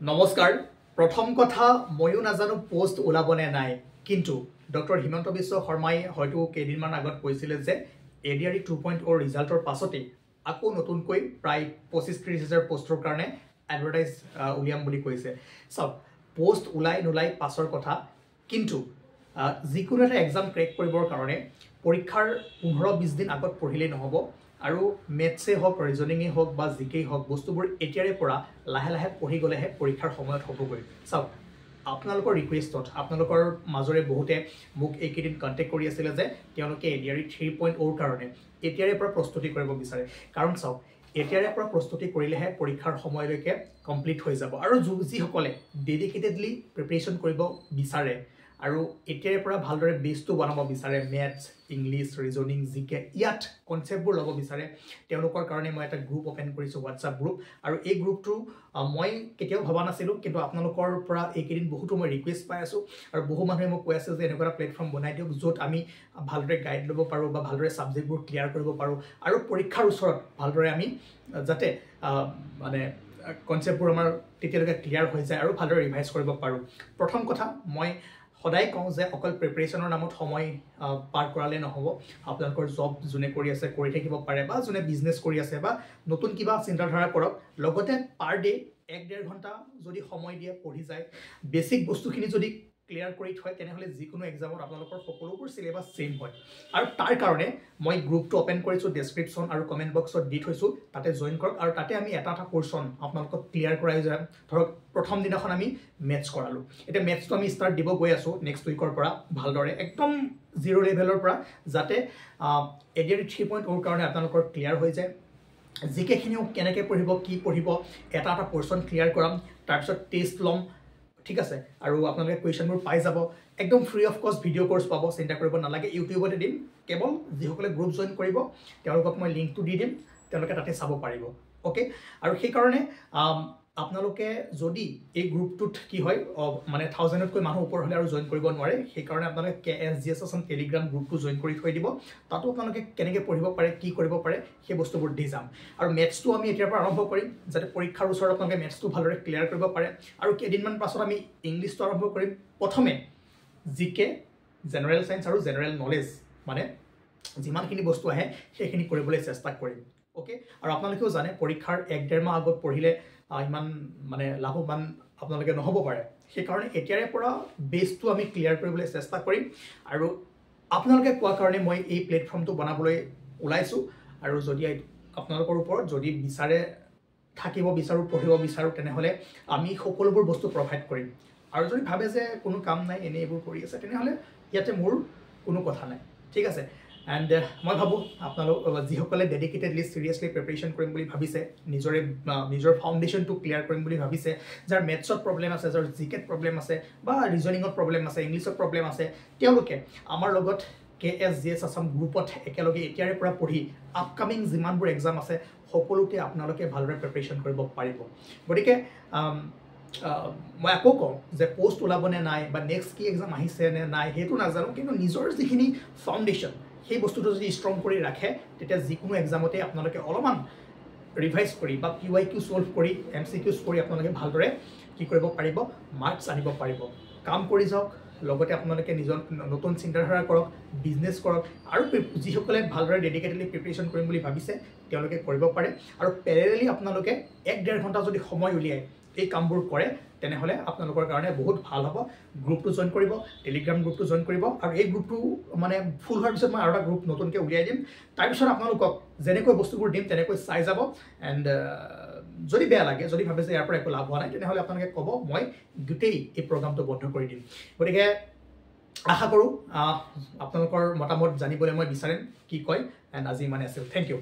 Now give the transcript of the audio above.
নমস্কাৰ প্ৰথম কথা ময়ো নাজানো পোষ্ট ওলাবনে নাই কিন্তু ডক্টৰ হিমন্ত বিশ্ব শৰ্মাই হয়তো কেইদিনমান আগত কৈছিলে যে এডিআৰই 2.0 ৰিজাল্টৰ পাছতে আকৌ নতুনকৈ প্ৰায় 25-30 হাজাৰ পোষ্টৰ কাৰণে এডভাৰটাইজ উলিয়াম বুলি কৈছে সব পোষ্ট ওলাই নোলাই পাছৰ কথা কিন্তু যিকোনো এটা এক্সাম ক্ৰেক কৰিবৰ কাৰণে পৰীক্ষাৰ 15-20 দিন আগত পঢ়িলে নহব আৰু মেথছে হওক ৰিজনিংয়ে হওক বা জিকেই হওক বস্তুবোৰ এতিয়াৰে পৰা লাহে লাহে পঢ়ি গলেহে পৰীক্ষাৰ সময়ত হ'বগৈ চাওক আপোনালোকৰ ৰিকুৱেষ্টত আপোনালোকৰ মাজৰে বহুতে মোক এইকেইদিন কন্টেক্ট কৰি আছিল যে তেওঁলোকে এডিআৰই 3.0 কাৰণে এতিয়াৰে পৰা প্ৰস্তুতি কৰিব বিচাৰে কাৰণ চাওক এতিয়াৰে পৰা প্ৰস্তুতি কৰিলেহে পৰীক্ষাৰ সময়লৈকে কমপ্লিট হৈ যাব আৰু যিসকলে ডেডিকেটেডলি প্ৰিপাৰেচন কৰিব বিচাৰে আৰু এতিয়াৰে পৰা ভালদৰে বেসটো বনাব বিচাৰে ম্যাথছ ইংলিশ ৰিজনিং জিকে ইয়াত কনসেপ্টবোৰ ল'ব বিচাৰে তেওঁলোকৰ কাৰণে মই এটা গ্ৰুপ ওপেন কৰিছো WhatsApp গ্ৰুপ আৰু এই গ্ৰুপটো মই কেতিয়াও ভাবা নাছিলো কিন্তু আপোনালোকৰ পৰা এইকেদিন বহুতো মই ৰিকুৱেষ্ট পাই আছো আৰু বহু মানুহে মোক কৈ আছে যে এনেকুৱা এটা প্লেটফৰ্ম বনাই দিওক য'ত আমি ভালদৰে গাইড ল'ব পাৰো বা ভালদৰে সাবজেক্টবোৰ ক্লিয়াৰ কৰিব পাৰো আৰু পৰীক্ষাৰ ওচৰত ভালদৰে আমি যাতে মানে কনসেপ্টবোৰ আমাৰ তেতিয়ালৈকে ক্লিয়াৰ হৈ যায় আৰু ভালদৰে ৰিভাইজ কৰিব পাৰো প্ৰথম কথা মই সদায় কওঁ যে অকল প্ৰিপাৰেচনৰ নামত সময় পাৰ কৰালে নহব আপোনালোকৰ জব জুনে কৰি আছে কৰি থাকিব পাৰে বা জুনে বিজনেস কৰি আছে বা নতুন কিবা চিন্তাধাৰা কৰক লগতে পাৰ ডে 1.5 ঘণ্টা যদি সময় দিয়ে পঢ়ি যায় বেসিক বস্তুখিনি যদি ক্লিয়াৰ কৰি থয় তেনেহলে যিকোনো এক্সামত আপোনালোকৰ সকলোবোৰ সিলেবাস সেম হয় আৰু তাৰ কাৰণে মই গ্ৰুপটো ওপেন কৰিছো ডেসক্ৰিপচন আৰু কমেন্ট বক্সত দি থৈছো তাতে জয়েন কৰক আৰু তাতে আমি এটা পোৰশন আপোনালোকক ক্লিয়াৰ কৰাই যাম ধৰক প্ৰথম দিনাখন আমি ম্যাথছ কৰালো এটা ম্যাথছটো আমি স্টাৰ্ট দিব গৈ আছো নেক্সট উইকৰ পৰা ভালদৰে একদম জিৰো লেভেলৰ পৰা যাতে এডিআৰই 3.0 কাৰণে আপোনালোকৰ ক্লিয়াৰ হৈ যায় জিকে খিনিও কেনেকৈ পঢ়িব কি পঢ়িব এটা পোৰশন ক্লিয়াৰ কৰাম তাৰ পিছত টেষ্ট লম ঠিক আছে আৰু আপোনালোকে কোৱেশ্চনবোৰ পাই যাব একদম ফ্ৰী অফ কষ্ট ভিডিও কোৰ্স পাব চিন্তা কৰিব নালাগে ইউটিউবতে দিম কেৱল যিসকলে গ্ৰুপ জয়েন কৰিব তেওঁলোকক মই লিংকটো দি দিম তেওঁলোকে তাতে চাব পাৰিব ওকে আৰু সেই কাৰণে আপোনালোকে যদি এই গ্ৰুপটোত কি হয় মানে 1000তকৈ মানুহ ওপৰ হলে আৰু জয়েন কৰিব নোৱাৰে সেই কাৰণে আপোনালোকে KSGS আছাম টেলিগ্ৰাম গ্ৰুপটো জয়েন কৰি থৈ দিব তাতো আপোনালোকে কেনেকৈ পঢ়িব পাৰে কি কৰিব পাৰে সেই বস্তুবোৰ দি যাম আৰু ম্যাথছটো আমি এতিয়াৰ পৰা আৰম্ভ কৰিম যাতে পৰীক্ষাৰ ওচৰত আপোনালোকে ম্যাথছটো ভালদৰে ক্লিয়াৰ কৰিব পাৰে আৰু কেইদিনমান পাছত আমি ইংলিছটো আৰম্ভ কৰিম প্ৰথমে জিকে জেনাৰেল সায়েন্স আৰু জেনাৰেল নলেজ মানে যিমানখিনি বস্তু আহে সেইখিনি কৰিবলৈ চেষ্টা কৰিম ওকে আৰু আপোনালোকেও জানে পৰীক্ষাৰ 1.5 মাহ আগত পঢ়িলে ইমান মানে লাভৱান আপোনালোকে নহব পাৰে সেই কাৰণে এতিয়াৰে পৰা বেসটো আমি ক্লিয়াৰ কৰিবলৈ চেষ্টা কৰিম আৰু আপোনালোকে কোৱা কাৰণে মই এই প্লেটফৰ্মটো বনাবলৈ ওলাইছো আৰু যদি আপোনালোকৰ ওপৰত যদি বিচাৰে থাকিব বিচাৰো পঢ়িব বিচাৰো তেনেহলে আমি সকলোবোৰ বস্তু প্ৰভাইড কৰিম আৰু যদি ভাবে যে কোনো কাম নাই এনে এইবোৰ কৰি আছে তেনেহলে ইয়াতে মোৰ কোনো কথা নাই ঠিক আছে and মই ভাবো আপোনালোক যিসকলে ডেডিকেটেডলি সিৰিয়াসলি প্ৰিপাৰেচন কৰিম বুলি ভাবিছে নিজৰ ফাউন্ডেশনটো ক্লিয়াৰ কৰিম বুলি ভাবিছে যাৰ ম্যাথছত প্ৰবলেম আছে যাৰ জিকেত প্ৰবলেম আছে বা ৰিজনিংত প্ৰবলেম আছে ইংলিছত প্ৰবলেম আছে তেওঁলোকে আমাৰ লগত KSGS আছাম গ্ৰুপত একেলগে এতিয়াৰে পৰা পঢ়ি আপকামিং যিমানবোৰ এক্সাম আছে সকলোতে আপোনালোকে ভালদৰে প্ৰিপাৰেচন কৰিব পাৰিব গতিকে মই আকৌ কওঁ যে পোষ্ট ওলাবনে নাই বা নেক্সট কি এক্সাম আহিছে নে নাই হেতু নাজানো কিন্তু নিজৰ যিখিনি ফাউন্ডেশন সেই বস্তুটো যদি ষ্ট্ৰং কৰি ৰাখে তেতিয়া যিকোনো এক্সামতে আপোনালোকে অলপমান ৰিভাইজ কৰি বা QIQ সলভ কৰি MCQs কৰি আপোনালোকে ভালদৰে কি কৰিব পাৰিব মাৰ্কস আনিব পাৰিব কাম কৰি যাওক লগতে আপোনালোকে নিজৰ নতুন চিন্তাধাৰা কৰক বিজনেস কৰক আৰু যিসকলে ভালদৰে ডেডিকেটেডলি প্ৰিপাৰেচন কৰিম বুলি ভাবিছে তেওঁলোকে কৰিব পাৰে আৰু প্যাৰেলালি আপোনালোকে 1.5 ঘণ্টা যদি সময় উলিয়াই এই কামবোৰ কৰে তেনেহলে আপোনালোকৰ কাৰণে বহুত ভাল হ'ব গ্ৰুপটো জয়েন কৰিব টেলিগ্ৰাম গ্ৰুপটো জয়েন কৰিব আৰু এই গ্ৰুপটো মানে ফুল হোৱাৰ পিছত মই আৰু এটা গ্ৰুপ নতুনকৈ উলিয়াই দিম তাৰ পিছত আপোনালোকক যেনেকৈ বস্তুবোৰ দিম তেনেকৈ চাই যাব এণ্ড যদি বেয়া লাগে যদি ভাবে যে ইয়াৰ পৰা একো লাভ হোৱা নাই তেনেহলে আপোনালোকে ক'ব মই গোটেই এই প্ৰগ্ৰামটো বন্ধ কৰি দিম গতিকে আশা কৰোঁ আপোনালোকৰ মতামত জানিবলৈ মই বিচাৰিম কি কয় এণ্ড আজি মানে আছিল থেংক ইউ